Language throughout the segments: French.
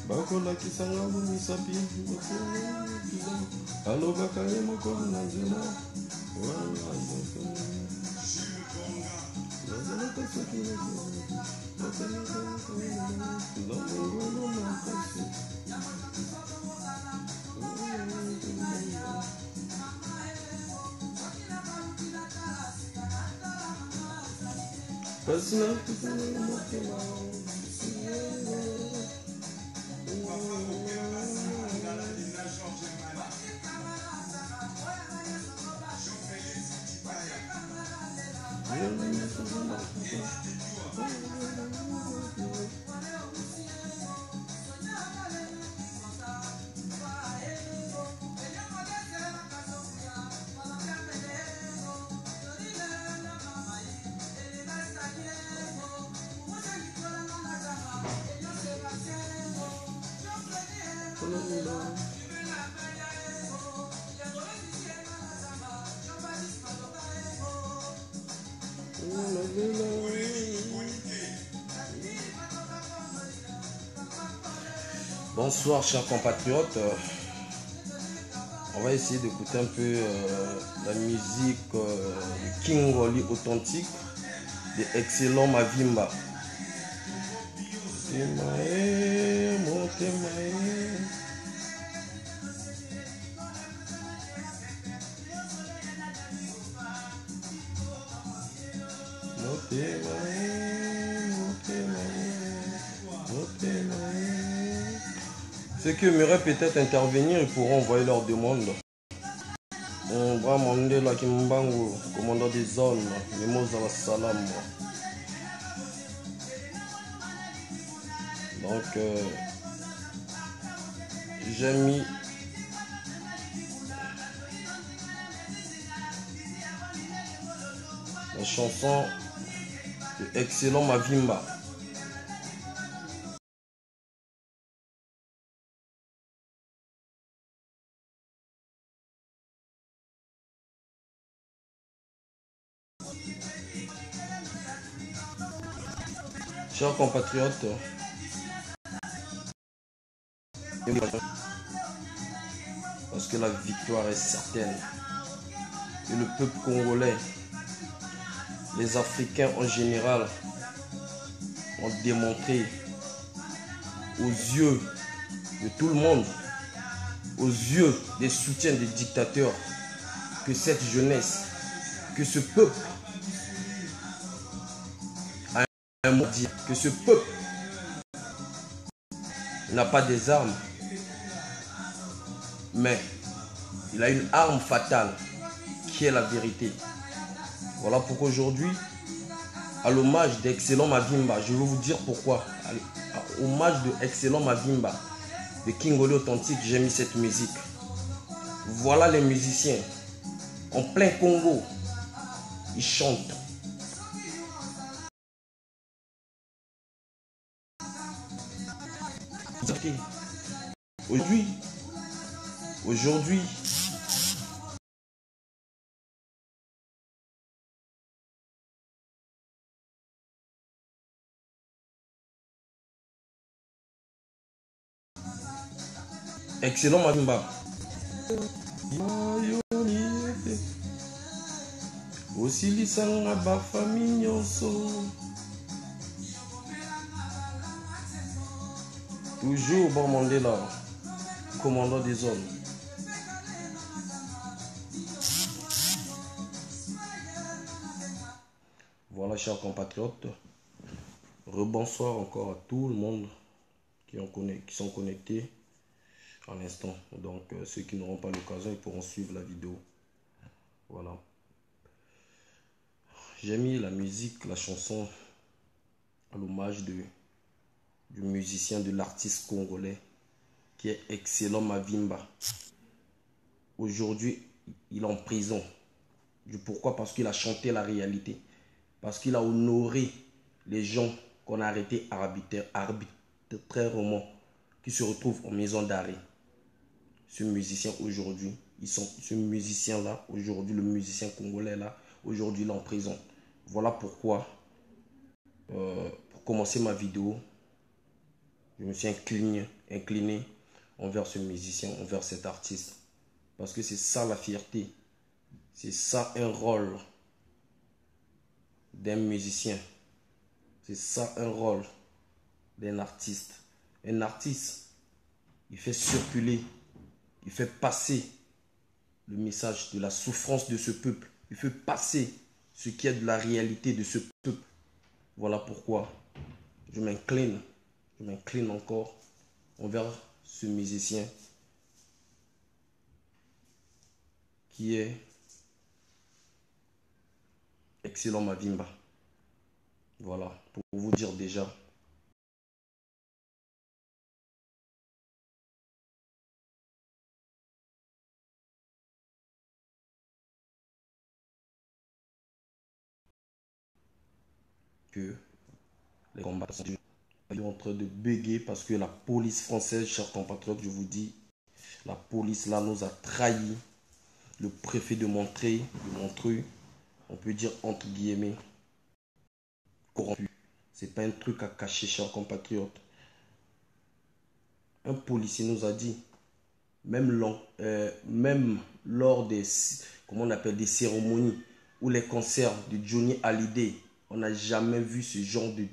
Bakola kisanga misapi alo bakale mokolo na nzela Bonsoir chers compatriotes, on va essayer d'écouter un peu la musique de Kingoli authentique, de Excellent Mavimba. Ceux qui aimeraient peut-être intervenir, ils pourront envoyer leur demande. On va demander la Kimbango, commandant des zones, Mimosa Salam. Donc, j'ai mis la chanson de Excellent Mavimba. Chers compatriotes, parce que la victoire est certaine et le peuple congolais, les Africains en général, ont démontré aux yeux de tout le monde, aux yeux des soutiens des dictateurs, que cette jeunesse, que ce peuple a un mot à dire, que ce peuple n'a pas des armes, mais il a une arme fatale qui est la vérité. Voilà pourquoi aujourd'hui, à l'hommage d'Excellent Mavimba, je vais vous dire pourquoi. À l'hommage de Excellent Mavimba, de Kingoli authentique, j'ai mis cette musique. Voilà les musiciens en plein Congo, ils chantent. Aujourd'hui, Excellent Mavimba. Aussi lisanga ba famille nyonso. Toujours bon Mandela, commandant des zones. Voilà chers compatriotes, rebonsoir encore à tout le monde qui sont connectés à l'instant. Donc ceux qui n'auront pas l'occasion, ils pourront suivre la vidéo. Voilà. J'ai mis la musique, la chanson à l'hommage du musicien, de l'artiste congolais qui est Excellent Mavimba. Aujourd'hui, il est en prison. Pourquoi? Parce qu'il a chanté la réalité. parce qu'il a honoré les gens qu'on a arrêtés arbitrairement, qui se retrouvent en maison d'arrêt. Ce musicien aujourd'hui, ce musicien-là, aujourd'hui, le musicien congolais-là, aujourd'hui, il est en prison. Voilà pourquoi, pour commencer ma vidéo, je me suis incliné envers ce musicien, envers cet artiste. Parce que c'est ça la fierté. C'est ça un rôle d'un musicien. C'est ça un rôle d'un artiste. Un artiste, il fait circuler, il fait passer le message de la souffrance de ce peuple. Il fait passer ce qui est de la réalité de ce peuple. Voilà pourquoi je m'incline encore envers ce musicien qui est Excellent Mavimba. Voilà, pour vous dire déjà que les combattants sont en train de bégayer parce que la police française, chers compatriotes, je vous dis, la police là nous a trahis. Le préfet de Montreuil, on peut dire entre guillemets, corrompu. C'est pas un truc à cacher, chers compatriotes. Un policier nous a dit, même lors des, comment on appelle, des cérémonies ou les concerts de Johnny Hallyday, on n'a jamais vu ce genre de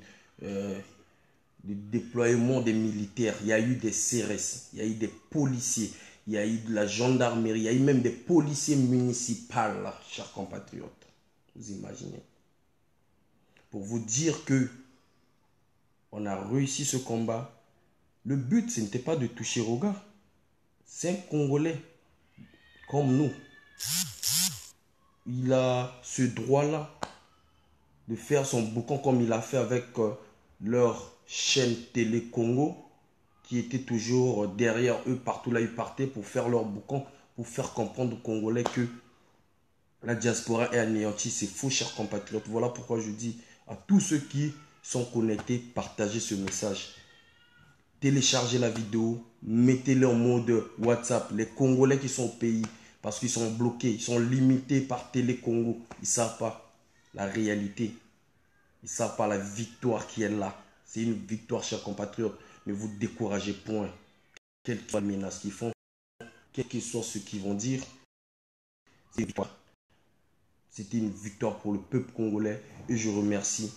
déploiement des militaires. Il y a eu des CRS, il y a eu des policiers, il y a eu de la gendarmerie, il y a eu même des policiers municipaux, là, chers compatriotes. Vous imaginez. Pour vous dire que on a réussi ce combat. Le but, ce n'était pas de toucher Roga. C'est un Congolais comme nous. Il a ce droit-là de faire son boucan comme il a fait avec leur chaîne Télé Congo, qui était toujours derrière eux, partout là ils partaient pour faire leur boucan, pour faire comprendre aux Congolais que la diaspora est anéantie. C'est faux, chers compatriotes. Voilà pourquoi je dis à tous ceux qui sont connectés, partagez ce message. Téléchargez la vidéo, mettez-le en mode WhatsApp. Les Congolais qui sont au pays, parce qu'ils sont bloqués, ils sont limités par Télé Congo. Ils ne savent pas la réalité. Ils ne savent pas la victoire qui est là. C'est une victoire, chers compatriotes. Ne vous découragez point. Quelles que soient les menaces qu'ils font, quel que soit ce qu'ils vont dire, c'est une victoire. C'était une victoire pour le peuple congolais. Et je remercie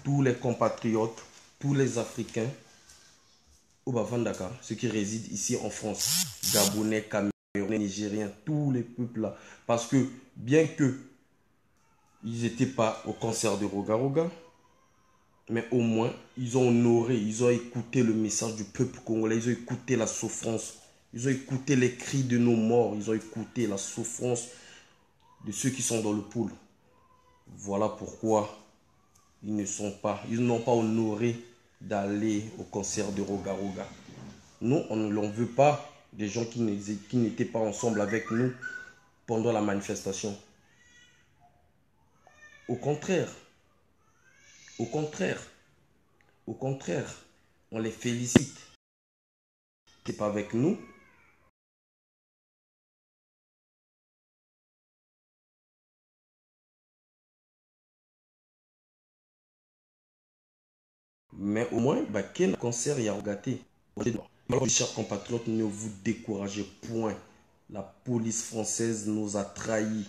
tous les compatriotes, tous les Africains, au Bavandaka, ceux qui résident ici en France, Gabonais, Camerounais, Nigériens, tous les peuples là. Parce que bien que ils n'étaient pas au concert de Roga Roga, mais au moins ils ont honoré, ils ont écouté le message du peuple congolais, ils ont écouté la souffrance, ils ont écouté les cris de nos morts, ils ont écouté la souffrance de ceux qui sont dans le pool. Voilà pourquoi ils n'ont pas honoré d'aller au concert de Roga Roga. Nous, on ne l'en veut pas des gens qui n'étaient pas ensemble avec nous pendant la manifestation. Au contraire, on les félicite. C'est pas avec nous. Mais au moins, quel concert il y a gâté. Alors, chers compatriotes, ne vous découragez point. La police française nous a trahis.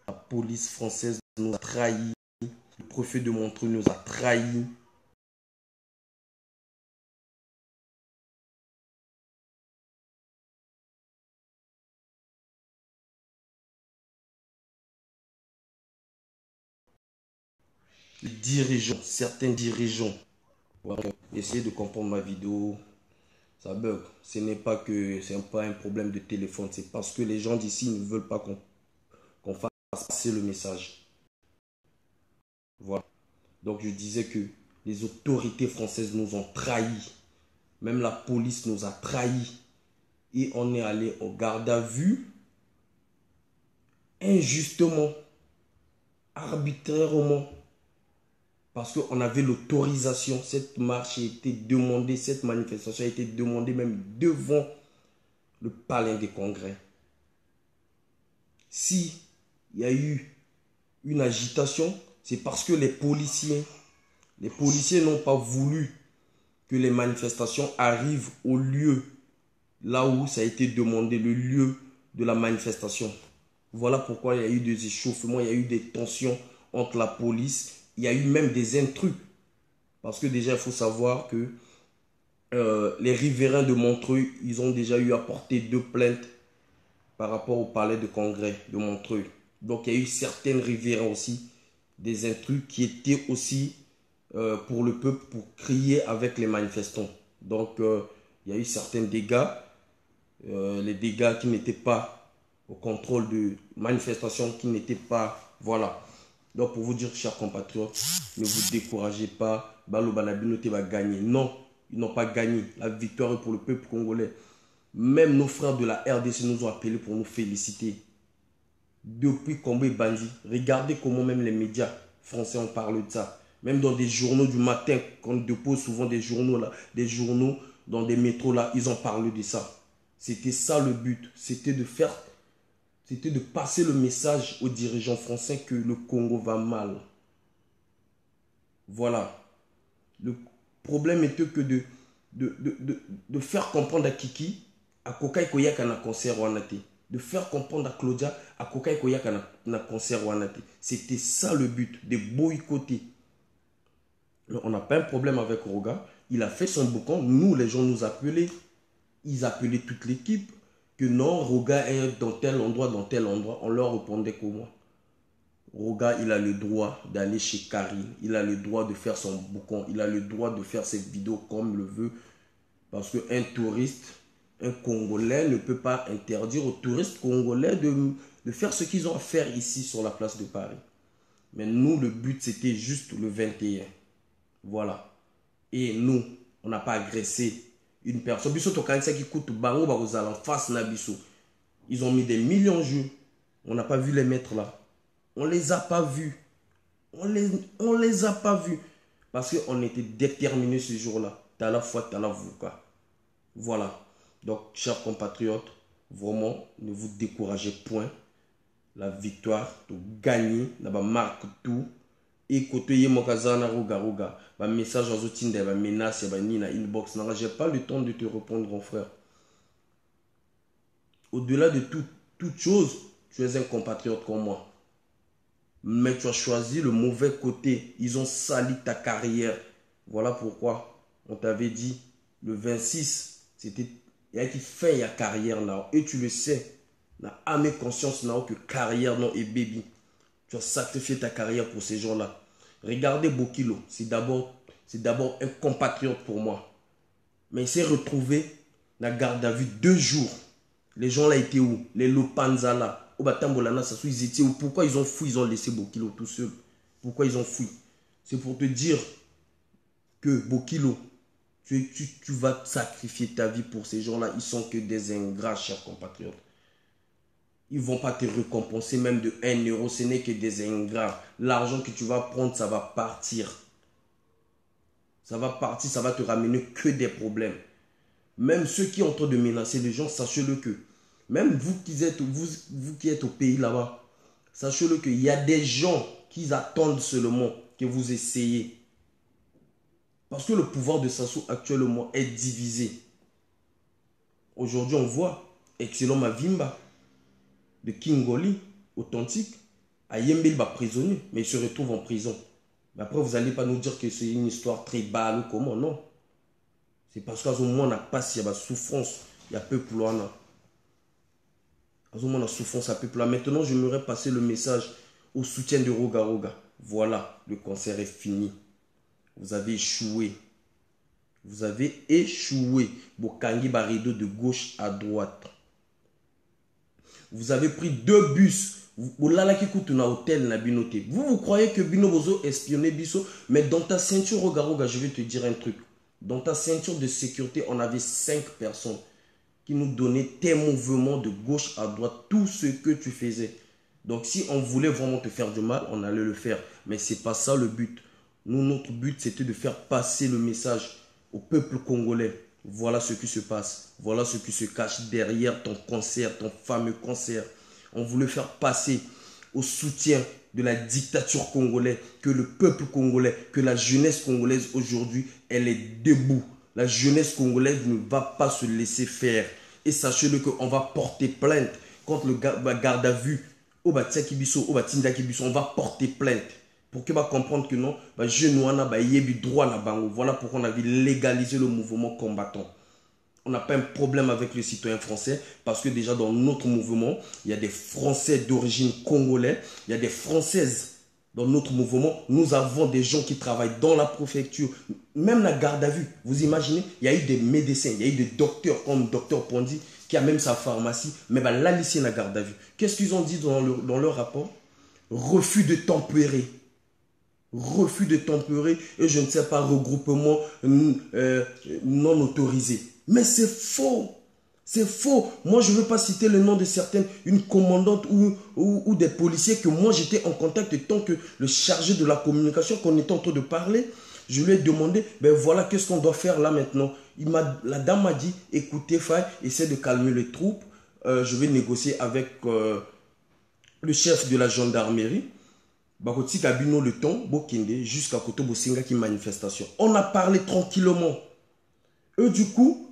La police française nous a trahis. Le préfet de Montreuil nous a trahis. Les dirigeants, certains dirigeants. Voilà. Essayez de comprendre ma vidéo. Ça bug. Ce n'est pas que c'est pas un problème de téléphone. C'est parce que les gens d'ici ne veulent pas qu'on fasse passer le message. Voilà. Donc je disais que les autorités françaises nous ont trahis. Même la police nous a trahis. Et on est allé au garde à vue injustement. arbitrairement. Parce qu'on avait l'autorisation. Cette marche a été demandée, cette manifestation a été demandée même devant le palais des congrès. Si il y a eu une agitation, c'est parce que les policiers n'ont pas voulu que les manifestations arrivent au lieu là où ça a été demandé, le lieu de la manifestation. Voilà pourquoi il y a eu des échauffements, il y a eu des tensions entre la police, il y a eu même des intrus. Parce que déjà, il faut savoir que les riverains de Montreuil, ils ont déjà eu à porter 2 plaintes par rapport au palais de congrès de Montreuil. Donc, il y a eu certains riverains aussi, des intrus qui étaient aussi pour le peuple, pour crier avec les manifestants. Donc, il y a eu certains dégâts, les dégâts qui n'étaient pas au contrôle de manifestations, qui n'étaient pas, voilà. Donc, pour vous dire, chers compatriotes, ne vous découragez pas, Balo Banabinote va gagner. Non, ils n'ont pas gagné. La victoire est pour le peuple congolais. Même nos frères de la RDC nous ont appelés pour nous féliciter. Depuis Combo et Bandi, regardez comment même les médias français en parlent de ça. Même dans des journaux du matin, quand on dépose souvent des journaux là, des journaux dans des métros là, ils ont parlé de ça. C'était ça le but, c'était de passer le message aux dirigeants français que le Congo va mal. Voilà. Le problème était que de faire comprendre à Kiki, à Koka Koyaka na concert wanate. De faire comprendre à Claudia, à Koka Koyaka na concert wanate. C'était ça le but, de boycotter. On n'a pas un problème avec Roga. Il a fait son boucan. Nous, les gens nous appelaient. Ils appelaient toute l'équipe. Que non, Roga est dans tel endroit, dans tel endroit. On leur répondait comment? Roga, il a le droit d'aller chez Karine. Il a le droit de faire son boucan. Il a le droit de faire cette vidéo comme il le veut. Parce qu'un touriste, un Congolais ne peut pas interdire aux touristes congolais de faire ce qu'ils ont à faire ici sur la place de Paris. Mais nous, le but, c'était juste le 21. Voilà. Et nous, on n'a pas agressé une personne. Ils ont mis des millions de jeux. On n'a pas vu les mettre là. On les a pas vus. On les a pas vus. Parce qu'on était déterminés ce jour-là. T'as la foi, t'as la vouka. Voilà. Donc, chers compatriotes, vraiment, ne vous découragez point. La victoire, de gagner, la marque tout. Et côté Mokazana Roga, un message à Zotinde, un menace, un nina inbox. Je n'ai pas le temps de te répondre, mon frère. Au-delà de toute chose, tu es un compatriote comme moi. Mais tu as choisi le mauvais côté. Ils ont sali ta carrière. Voilà pourquoi on t'avait dit le 26, c'était il y a qui fait la carrière là. Et tu le sais. Na âme conscience là que carrière non et baby. Tu as sacrifié ta carrière pour ces gens-là. Regardez Bokilo, c'est d'abord un compatriote pour moi. Mais il s'est retrouvé dans la garde à vue 2 jours. Les gens là étaient où? Les Lopanza là. Au Batambolana, ça ils étaient où? Pourquoi ils ont fui? Ils ont laissé Bokilo tout seul. Pourquoi ils ont fui? C'est pour te dire que Bokilo, tu vas sacrifier ta vie pour ces gens-là. Ils sont que des ingrats, chers compatriotes. Ils ne vont pas te récompenser même de 1 euro. Ce n'est que des ingrats. L'argent que tu vas prendre, ça va partir. Ça va partir, ça va te ramener que des problèmes. Même ceux qui ont en train de menacer les gens, sachez-le que, même vous qui êtes au pays là-bas, sachez-le qu'il y a des gens qui attendent seulement que vous essayez. Parce que le pouvoir de Sassou actuellement est divisé. Aujourd'hui, on voit Excellent Mavimba de Kingoli, authentique, à Yembel, prisonnier, mais il se retrouve en prison. Mais après, vous n'allez pas nous dire que c'est une histoire tribale ou comment, non. C'est parce qu'à ce moment, on n'a pas s'il y a souffrance, il y a peuple là. À ce moment, on a souffrance à peuple là. Maintenant, j'aimerais passer le message au soutien de Roga Roga. Voilà, le concert est fini. Vous avez échoué. Vous avez échoué. Bokangi Barido de gauche à droite. Vous avez pris 2 bus. Vous croyez que Bino Bozo espionnait Bisso, mais dans ta ceinture, Roga, je vais te dire un truc. Dans ta ceinture de sécurité, on avait 5 personnes qui nous donnaient tes mouvements de gauche à droite, tout ce que tu faisais. Donc si on voulait vraiment te faire du mal, on allait le faire. Mais ce n'est pas ça le but. Nous, notre but, c'était de faire passer le message au peuple congolais. Voilà ce qui se passe. Voilà ce qui se cache derrière ton cancer, ton fameux cancer. On voulait faire passer au soutien de la dictature congolaise, que le peuple congolais, que la jeunesse congolaise aujourd'hui, elle est debout. La jeunesse congolaise ne va pas se laisser faire. Et sachez-le qu'on va porter plainte contre le garde à vue. On va porter plainte. Pour qu'il va comprendre que non, voilà pourquoi on a vu légaliser le mouvement combattant. On n'a pas un problème avec le citoyen français parce que déjà dans notre mouvement, il y a des Français d'origine congolaise, il y a des Françaises dans notre mouvement. Nous avons des gens qui travaillent dans la préfecture, même la garde à vue. Vous imaginez, il y a eu des médecins, il y a eu des docteurs comme docteur Pondi qui a même sa pharmacie, mais là, lycée la garde à vue. Qu'est-ce qu'ils ont dit dans leur rapport? Refus de tempérer. Refus de tempérer et je ne sais pas, regroupement non autorisé. Mais c'est faux. C'est faux. Moi, je ne veux pas citer le nom de certaines, une commandante ou des policiers que moi, j'étais en contact tant que le chargé de la communication qu'on était en train de parler. Je lui ai demandé, ben voilà, qu'est-ce qu'on doit faire là maintenant? La dame m'a dit, écoutez, Faye, essaie de calmer les troupes. Je vais négocier avec le chef de la gendarmerie. Bakoti Kabino le temps, Bokinde, jusqu'à Koto Bosinga qui manifestation. On a parlé tranquillement. Eux, du coup,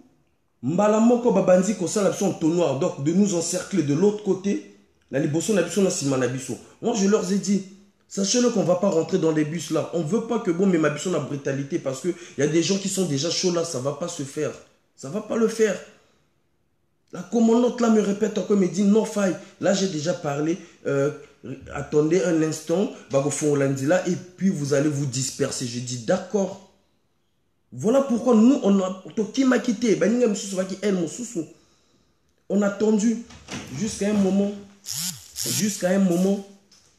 Mbalamoko Babandi Kosala son tonnoir, donc de nous encercler de l'autre côté, la Liboso Nabiso na Simanabiso. Moi, je leur ai dit, sachez-le qu'on ne va pas rentrer dans les bus là. On ne veut pas que bon, mais Mabiso na brutalité parce qu'il y a des gens qui sont déjà chauds là, ça ne va pas se faire. Ça ne va pas le faire. La commandante là me répète encore, me dit non, Faye. Là, j'ai déjà parlé. Attendez un instant, et puis vous allez vous disperser. Je dis d'accord. Voilà pourquoi nous, on a quitté. On a attendu jusqu'à un moment. Jusqu'à un moment,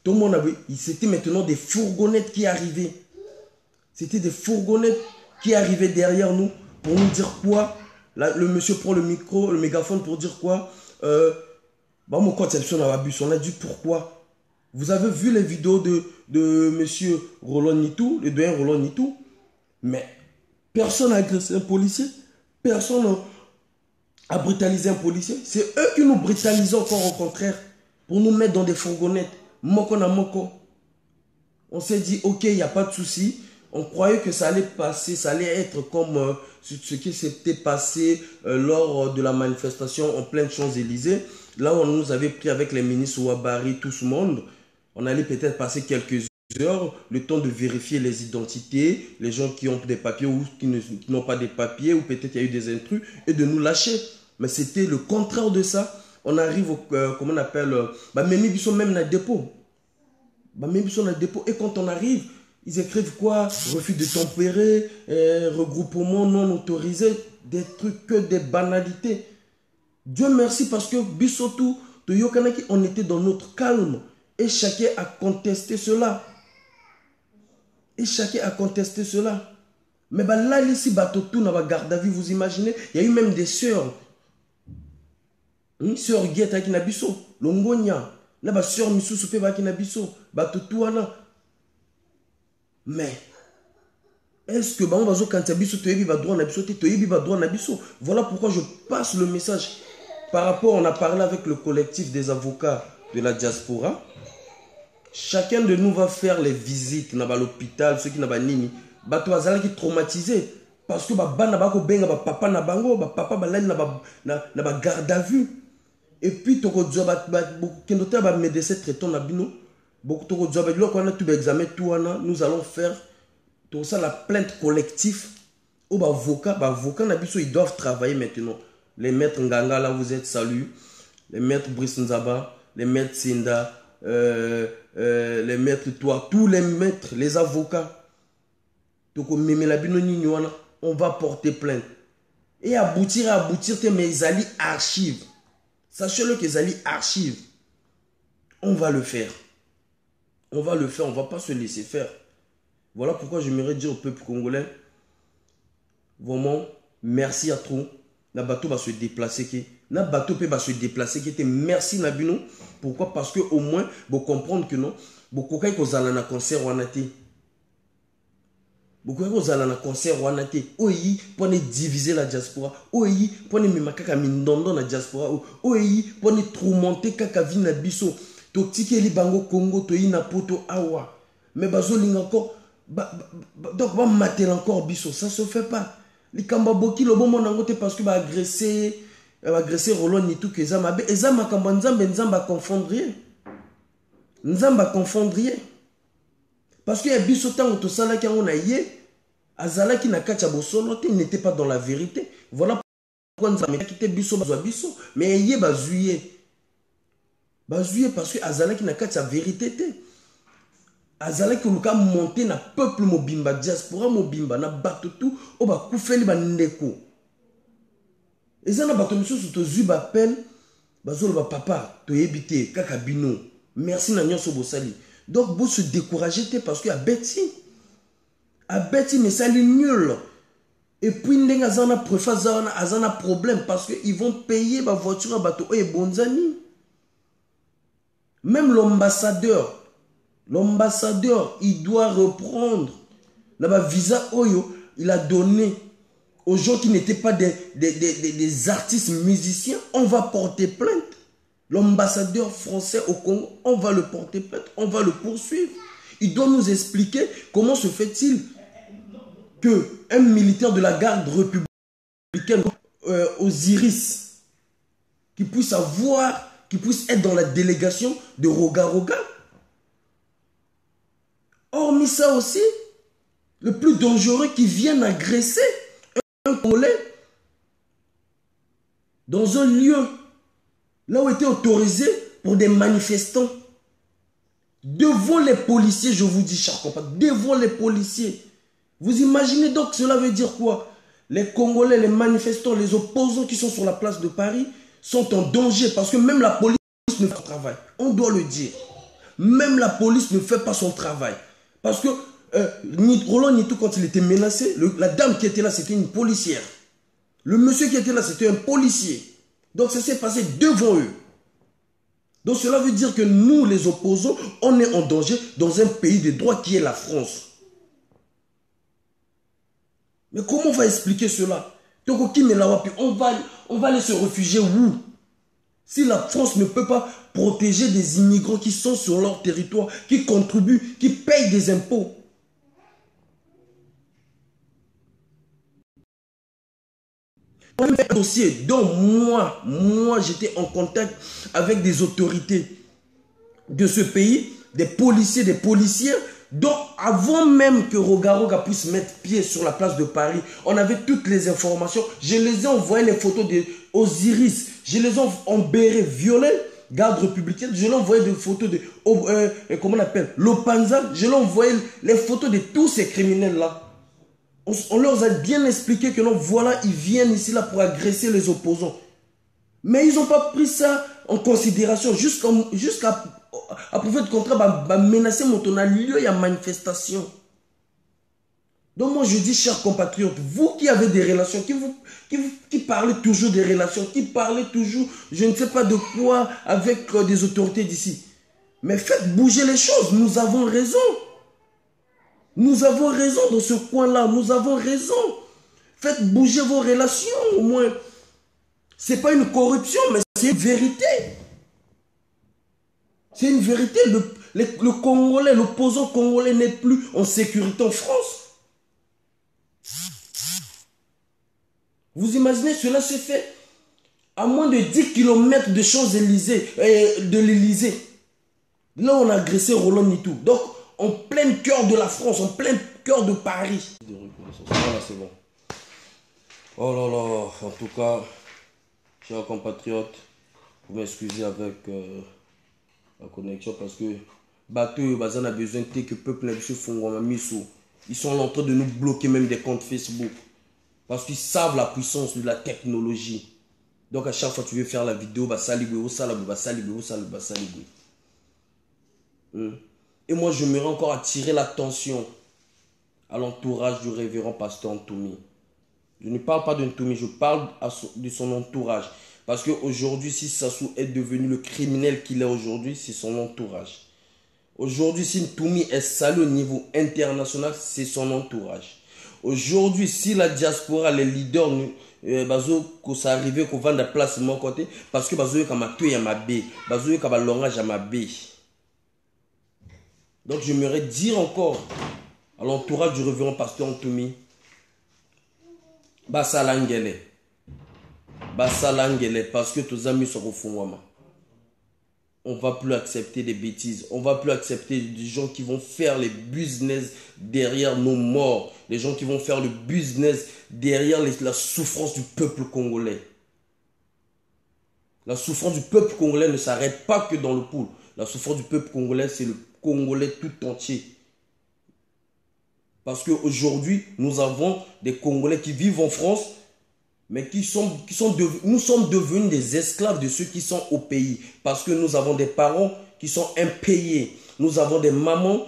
tout le monde avait. C'était maintenant des fourgonnettes qui arrivaient. C'était des fourgonnettes qui arrivaient derrière nous pour nous dire quoi. Là, le monsieur prend le micro, le mégaphone pour dire quoi. On a dit pourquoi. Vous avez vu les vidéos de monsieur Roland Nitou, le doyen Roland Nitou. Mais personne n'a agressé un policier. Personne n'a brutalisé un policier. C'est eux qui nous brutalisent encore au contraire. Pour nous mettre dans des fourgonnettes. Moko na moko. On s'est dit, ok, il n'y a pas de souci. On croyait que ça allait passer, ça allait être comme ce qui s'était passé lors de la manifestation en pleine Champs-Élysées. Là où on nous avait pris avec les ministres Ouabari, tout ce monde. On allait peut-être passer quelques heures, le temps de vérifier les identités, les gens qui ont des papiers ou qui n'ont pas des papiers, ou peut-être il y a eu des intrus, et de nous lâcher. Mais c'était le contraire de ça. On arrive au, comment on appelle, même ils sont même dans le dépôt. Même ils sont dans le dépôt. Et quand on arrive, ils écrivent quoi? Refus de tempérer, regroupement non autorisé, des trucs que des banalités. Dieu merci parce que Bissotou, de Yokanaki, on était dans notre calme. Et chacun a contesté cela. Et chacun a contesté cela. Mais là, ici, Batotou, dans la garde à vue, vous imaginez, il y a eu même des sœurs. Sœur Guetta qui n'a biso. Longonia. Là, ma sœur Missou Soupé qui n'a biso. Batotou, Anna. Mais, est-ce que, on va dire quand tu as biso, tu as droit à biso, tu as droit à biso. Voilà pourquoi je passe le message. Par rapport, on a parlé avec le collectif des avocats de la diaspora. Chacun de nous va faire les visites dans l'hôpital, ceux qui n'ont pas nini. Bato azala qui traumatisé parce que bana bako benga papa na bango, papa balani na ba garde à vue. Et puis toko joba kendo ta ba médecin traitant na bino. Beaucoup toko joba lo ko na tout examen tout ana, nous allons faire tout ça la plainte collective au avocat na biso ils doivent travailler maintenant. Les maîtres Nganga là vous êtes salués, les maîtres Brice Nzaba, les maîtres Sinda, les maîtres toi, tous les maîtres, les avocats. On va porter plainte. Et aboutir, mais ils allaient archives. Sachez-le qu'ils allaient archives. On va le faire. On va le faire, on ne va pas se laisser faire. Voilà pourquoi j'aimerais dire au peuple congolais, vraiment, merci à tous. na bateau va se déplacer qui na bateau peut va se déplacer qui était merci Nabino. Pourquoi? Parce que au moins vous comprendre que non beaucoup quand vous allez na concert ou anati beaucoup quand vous allez na concert ou anati oyi pour ne diviser la diaspora oyi pour ne mimakaka mindondo na diaspora oyi pour ne tourmenter kaka vie na biso to tikeli bango Congo to yi na poto awa mais bazo linga encore donc va mater encore biso ça se fait pas. Les Kambaboki, le bon monde parce que va agresser Roland ni tout que ça m'a et ça m'a Nzamba confondre rien. Nzamba confondre rien. Parce que y a bisotan tout ça là qui on a yé azala qui n'a kacha bosolo il n'était pas dans la vérité. Voilà pourquoi Nzamba quitté biso biso mais yé bazuye parce que azala qui n'a kacha vérité té. Azala ki luka monter na peuple mobimba diaspora mobimba na bato tout o ba kufeli ba ndeko ezana bato misusu to zui ba peine bazolo ba papa to yebite kaka bino merci na nyonso bosali donc vous se décourager parce que a beti mais ça est nul et puis ndenga zana préface azana problème parce que ils vont payer ba voiture bato o ebonzani même l'ambassadeur, il doit reprendre le visa Oyo, il a donné aux gens qui n'étaient pas des artistes musiciens. On va porter plainte. L'ambassadeur français au Congo, on va le porter plainte, on va le poursuivre. Il doit nous expliquer comment se fait-il qu'un militaire de la garde républicaine Osiris, qui puisse être dans la délégation de Roga Roga. Hormis ça aussi, le plus dangereux qui vient agresser un Congolais dans un lieu là où était autorisé pour des manifestants. Devant les policiers, je vous dis, chers compatriotes, devant les policiers. Vous imaginez donc cela veut dire quoi? Les Congolais, les manifestants, les opposants qui sont sur la place de Paris sont en danger parce que même la police ne fait pas son travail. On doit le dire. Même la police ne fait pas son travail. Parce que Roland Nitou, quand il était menacé, la dame qui était là, c'était une policière. Le monsieur qui était là, c'était un policier. Donc ça s'est passé devant eux. Donc cela veut dire que nous, les opposants, on est en danger dans un pays de droit qui est la France. Mais comment on va expliquer cela? On va aller se réfugier où? Si la France ne peut pas protéger des immigrants qui sont sur leur territoire, qui contribuent, qui payent des impôts. On a un dossier dont moi j'étais en contact avec des autorités de ce pays, des policiers. Donc avant même que Roga puisse mettre pied sur la place de Paris, on avait toutes les informations. Je les ai envoyé les photos d'Osiris, je les ai en béret violet, garde républicaine, je l'ai envoyé des photos de, comment on appelle, Lopanza, je l'ai envoyé les photos de tous ces criminels-là. On leur a bien expliqué que non, voilà, ils viennent ici là pour agresser les opposants. Mais ils n'ont pas pris ça en considération jusqu'à prouver de contrat, menacer mon ton lieu, il y a manifestation. Donc moi je dis, chers compatriotes, vous qui avez des relations, qui parlez toujours des relations, qui parlez toujours, je ne sais pas de quoi, avec des autorités d'ici. Mais faites bouger les choses, nous avons raison. Nous avons raison dans ce coin-là, nous avons raison. Faites bouger vos relations au moins. Ce n'est pas une corruption, mais c'est une vérité. C'est une vérité. Le Congolais, l'opposant congolais n'est plus en sécurité en France. Vous imaginez, cela se fait à moins de 10 km de Champs-Élysées, de l'Élysée. Là, on a agressé Roland Nitou. Donc, en plein cœur de la France, en plein cœur de Paris. Voilà, c'est bon. Oh là là, en tout cas, chers compatriotes, vous m'excusez avec la connexion parce que bateau, Bazan a besoin que le peuple ne se fasse. Ils sont en train de nous bloquer même des comptes Facebook. Parce qu'ils savent la puissance de la technologie. Donc à chaque fois que tu veux faire la vidéo, et moi j'aimerais encore attirer l'attention à l'entourage du révérend pasteur Antoumi. Je ne parle pas de Ntoumi, je parle de son entourage. Parce qu'aujourd'hui, si Sassou est devenu le criminel qu'il est aujourd'hui, c'est son entourage. Aujourd'hui, si Ntoumi est salé au niveau international, c'est son entourage. Aujourd'hui, si la diaspora, les leaders, que ça arrive qu'on vende la place de mon côté, parce que bazo kama tué à ma bé, bazo kama l'orage à ma bé. Donc j'aimerais dire encore à l'entourage du révérend pasteur Ntoumi, Basalangele, parce que tous amis sont au fond. On va plus accepter des bêtises. On va plus accepter des gens qui vont faire les business derrière nos morts. Les gens qui vont faire le business derrière la souffrance du peuple congolais. La souffrance du peuple congolais ne s'arrête pas que dans le pool. La souffrance du peuple congolais, c'est le Congolais tout entier. Parce qu'aujourd'hui, nous avons des Congolais qui vivent en France, mais nous sommes devenus des esclaves de ceux qui sont au pays. Parce que nous avons des parents qui sont impayés. Nous avons des mamans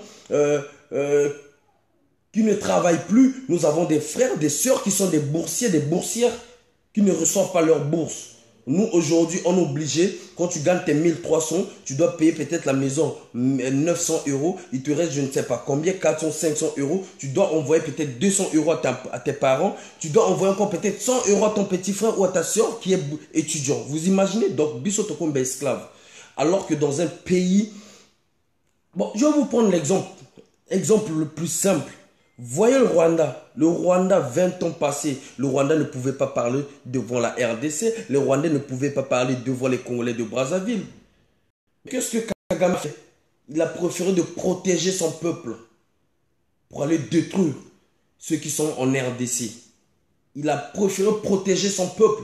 qui ne travaillent plus. Nous avons des frères, des sœurs qui sont des boursiers, des boursières qui ne reçoivent pas leur bourse. Nous, aujourd'hui, on est obligé, quand tu gagnes tes 1300, tu dois payer peut-être la maison 900 euros. Il te reste, je ne sais pas combien, 400, 500 euros. Tu dois envoyer peut-être 200 euros à tes parents. Tu dois envoyer encore peut-être 100 euros à ton petit frère ou à ta soeur qui est étudiant. Vous imaginez? Donc, Bissot Kombe esclave. Alors que dans un pays... Bon, je vais vous prendre l'exemple. Exemple le plus simple. Voyez le Rwanda. Le Rwanda, 20 ans passés, le Rwanda ne pouvait pas parler devant la RDC. Le Rwandais ne pouvait pas parler devant les Congolais de Brazzaville. Qu'est-ce que Kagame a fait? Il a préféré de protéger son peuple pour aller détruire ceux qui sont en RDC. Il a préféré protéger son peuple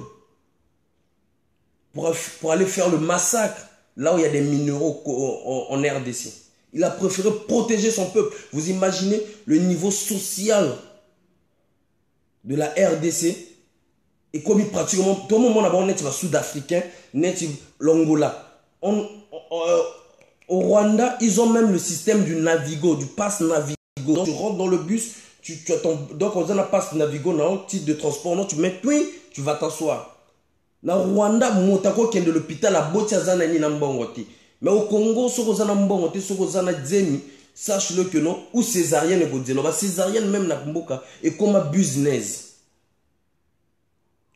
pour aller faire le massacre là où il y a des minéraux en RDC. Il a préféré protéger son peuple. Vous imaginez le niveau social de la RDC et comme il pratiquement tout le monde a un sud-africain, l'Angola. Au Rwanda, ils ont même le système du Navigo, du pass Navigo. Donc, tu rentres dans le bus, donc on a un pass Navigo, dans un titre de transport, non, tu mets oui, tu vas t'asseoir. Na Rwanda, motako kende l'hôpital à Botiazana ni Nambongote. Mais au Congo, ce qu'on a Nambongote, ce qu'on a Dzemi, sache-le que non, ou césarienne et Godzelo. Césarienne même na Mboka, et comme un business.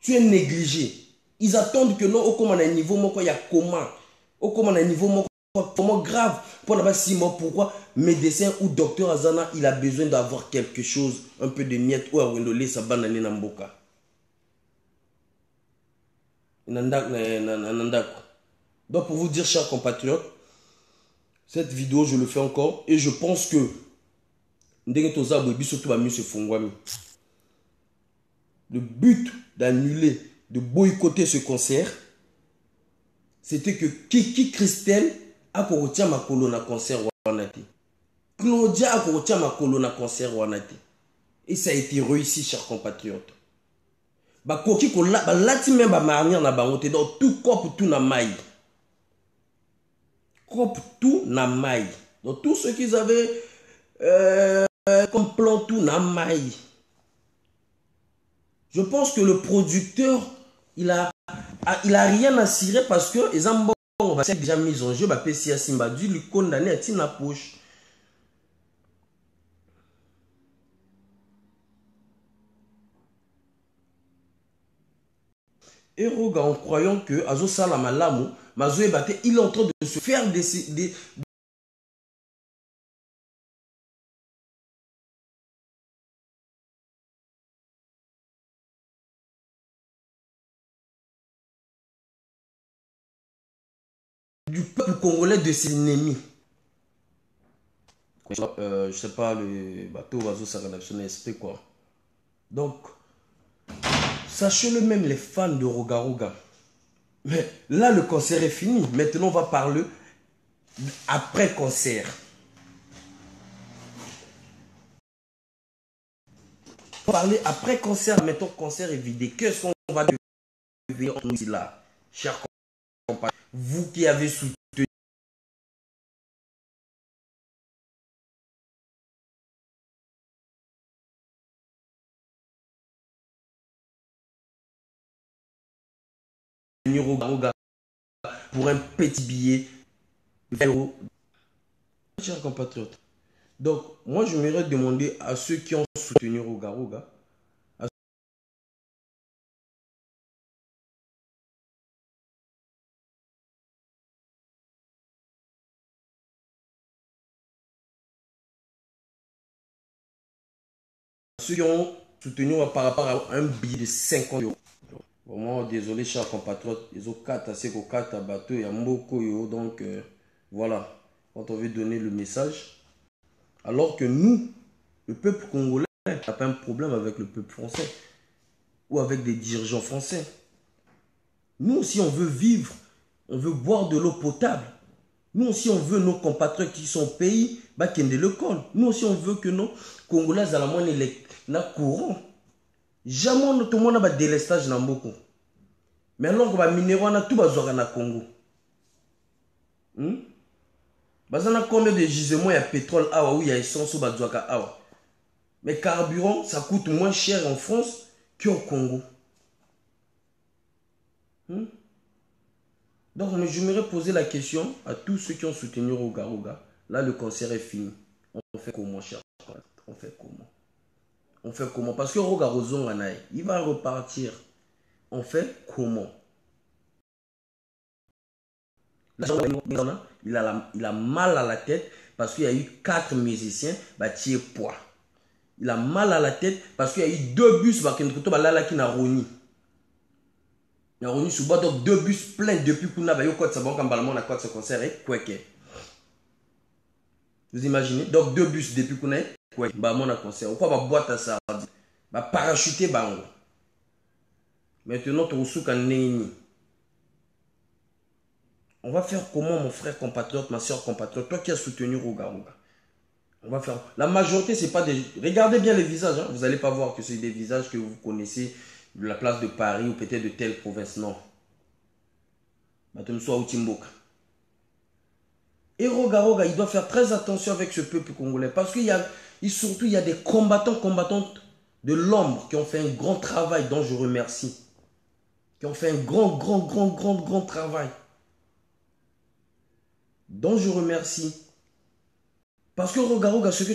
Tu es négligé. Ils attendent que non, au comme on a un niveau, il y a comment. Au comme on a un niveau, comment grave. Pour n'avoir 6 mois, pourquoi médecin ou docteur Azana, il a besoin d'avoir quelque chose, un peu de miettes, ou à Wendolé, sa banane na Mboka. Donc pour vous dire, chers compatriotes, cette vidéo je le fais encore et je pense que le but d'annuler, de boycotter ce concert, c'était que Kiki Christelle a retenu ma colonne à concert wanati. Claudia a retenu ma colonne à concert wanati. Et ça a été réussi, chers compatriotes. Koki ko lati même ba marnière na bangote donc tout cop tout na maille. Cop tout na maille. Donc tout ce qu'ils avaient comme plan tout na maille. Je pense que le producteur il a rien à cirer parce que les ambons on va déjà mis en jeu ba PCA Simba dû lui condamner à Tina poche. Et regarde en croyant que Azo Salama Lamou, Mazo Ebate, il est en train de se faire des du peuple congolais de ses ennemis. Je sais pas, le bateau Azo Salama esprit quoi. Donc, sachez-le même les fans de Rogaroga. Mais là, le concert est fini. Maintenant, on va parler après concert. On va parler après concert. Mettons concert est vidé. Qu'est-ce qu'on va devenir là, chers compagnons? Vous qui avez soutenu soutenir Roga pour un petit billet de 20 euros. Chers compatriotes. Donc, moi, je m'aimerais demander à ceux qui ont soutenu Roga, ceux qui ont soutenu par rapport à un billet de 50 euros. Vraiment, désolé, chers compatriotes. Ils ont 4 à 5 ou 4 à bateau. Il y a beaucoup. Donc, voilà. Quand on veut donner le message. Alors que nous, le peuple congolais, n'a pas un problème avec le peuple français. Ou avec des dirigeants français. Nous aussi, on veut vivre. On veut boire de l'eau potable. Nous aussi, on veut nos compatriotes qui sont au pays, qui ne le col. Nous aussi, on veut que nos Congolais, à la moindre, les courant. Jamais tout le monde a des délestage dans beaucoup. Mais alors que les minéraux, on a tout besoin dans Congo. On a combien de gisements il y a pétrole, où il y a essence, mais carburant, ça coûte moins cher en France qu'au Congo. Donc, je m'aimerais poser la question à tous ceux qui ont soutenu Roga. Là, le concert est fini. On fait comment, cher? On fait comment? On fait comment? Parce que Roga Rozon, il va repartir. On fait comment? Il a mal à la tête parce qu'il y a eu 4 musiciens qui poids. Il a mal à la tête parce qu'il y a eu 2 bus qui n'a roni. Il y a roni sous bois, donc 2 bus pleins depuis qu'on a eu ce concert. Vous imaginez? Donc 2 bus depuis qu'on a eu un concert. Pourquoi ma boîte à ça? Parachuter bango. Maintenant, on va faire comment, mon frère compatriote, ma soeur compatriote, toi qui as soutenu Roga? On va faire. La majorité, c'est pas des. Regardez bien les visages. Vous n'allez pas voir que c'est des visages que vous connaissez de la place de Paris ou peut-être de telle province. Non. Et Roga, il doit faire très attention avec ce peuple congolais. Parce qu'il y a. Surtout, il y a des combattantes de l'ombre qui ont fait un grand travail, dont je remercie. Qui ont fait un grand travail. Dont je remercie. Parce que Roga, ce que